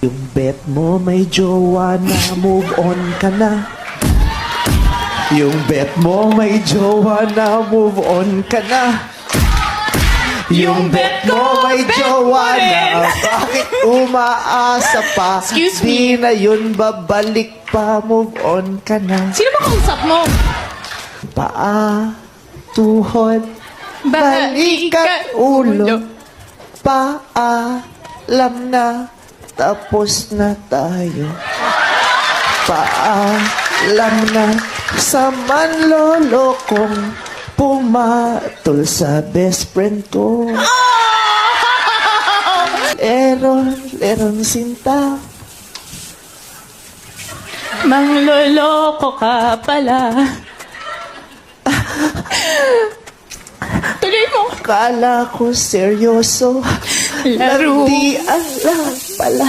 Yung bet mo may jowa na, move on ka na. Yung bet mo may jowa na, move on ka na. Yung bet mo may jowa na, bakit umaasa pa? Excuse Di na yun babalik pa, move on ka na. Sino ba kausap mo? Paa, tuhod, balikat, ulo. Paalam na, tapos na tayo. Paalam na sa manlolo kong pumatol sa best friend ko. Leron sinta. Mangloloko ka pala. Tuloy mo. Kala ko seryoso, Laro. landian lang pala.